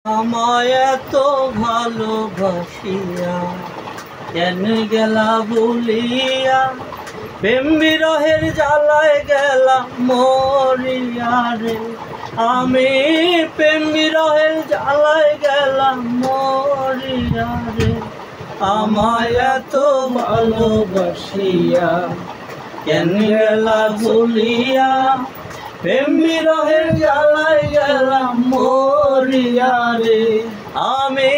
আমায় এত ভালোবাসিয়া কেন গেলা বলিয়া, প্রেম বিরহের জ্বালায় গেলাম মরিয়া রে। আমি প্রেম বিরহের জ্বালায় গেলাম মরিয়া রে। আমায় এত ভালোবাসিয়া কেন গেলা বলিয়া, প্রেম বিরহের জ্বালায় গেলাম মরিয়া রে। আমি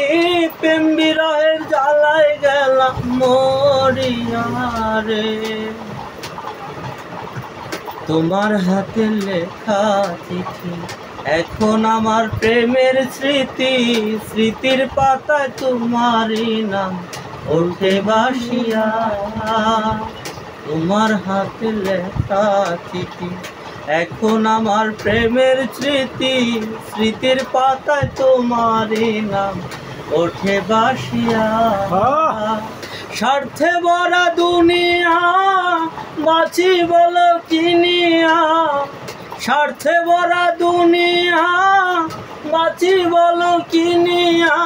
প্রেম বিরহের জ্বালায় গেলাম মরিয়া রে। তোমার হাতে লেখা চিঠি এখন আমার প্রেমের স্মৃতি, স্মৃতির পাতায় তোমারই নাম ওঠে ভাসিয়া। তোমার হাতে লেখা চিঠি এখন আমার প্রেমের স্মৃতি, স্মৃতির পাতায় তোমারই নাম ওঠে ভাসিয়া। স্বার্থে ভরা দুনিয়া বাঁচি বলো কিনিয়া, স্বার্থে ভরা দুনিয়া বাঁচি বলো কিনিয়া,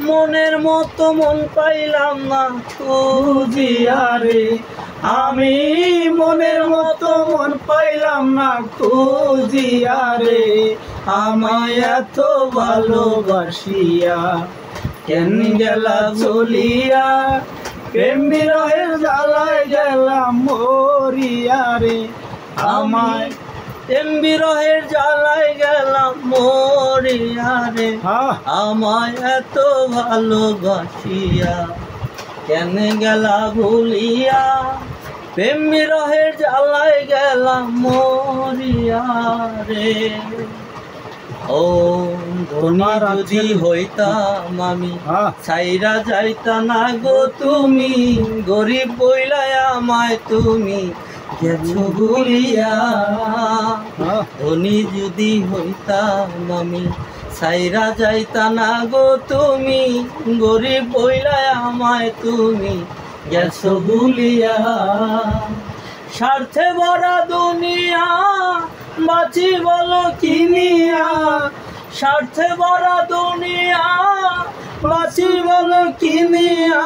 মনের মতো মন পাইলাম না খুঁজিয়া রে। আমি মনের মতো মন পাইলাম না খুঁজিয়া রে। আমায় এত ভালোবাসিয়া কেন গেলা চলিয়া, প্রেম বিরহের জ্বালায় গেলাম মরিয়া রে। আমায় প্রেম বিরহের জ্বালায় গেলাম মরিয়া রে। আমায় এত ভালোবাসিয়া কেন গেলা ভুলিয়া, প্রেম বিরহের জ্বালায় গেলাম মরিয়া রে। ও ধনী যদি হইতাম আমি ছাইরা যাইতা না গো তুমি, গরিব বইলায় আমায় তুমি গেছো ভুলিয়া। ধনী যদি হইতাম আমি ছাইরা যাইতা না গো তুমি, গরিব বইলায় আমায় তুমি গেছো ভুলিয়া। স্বার্থে ভরা দুনিয়া বাঁচি বলো কিনিয়া, স্বার্থে ভরা দুনিয়া বাঁচি বলো কিনিয়া,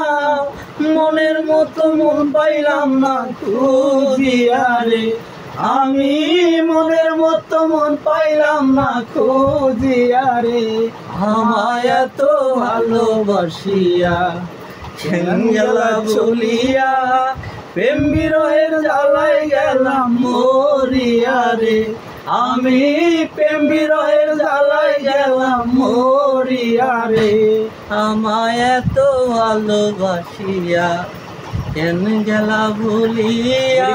মনের মতো মন পাইলাম না খুঁজিয়া রে। আমি মনের মতো মন পাইলাম না খুঁজিয়া রে। আমায় এত ভালোবাসিয়া কেন গেলা বলিয়া, প্রেম বিরহের জ্বালায় গেলাম মরিয়া রে। আমি প্রেম বিরহের জ্বালায় গেলাম মরিয়া রে। আমায় এত ভালোবাসিয়া কেন গেলা বলিয়া।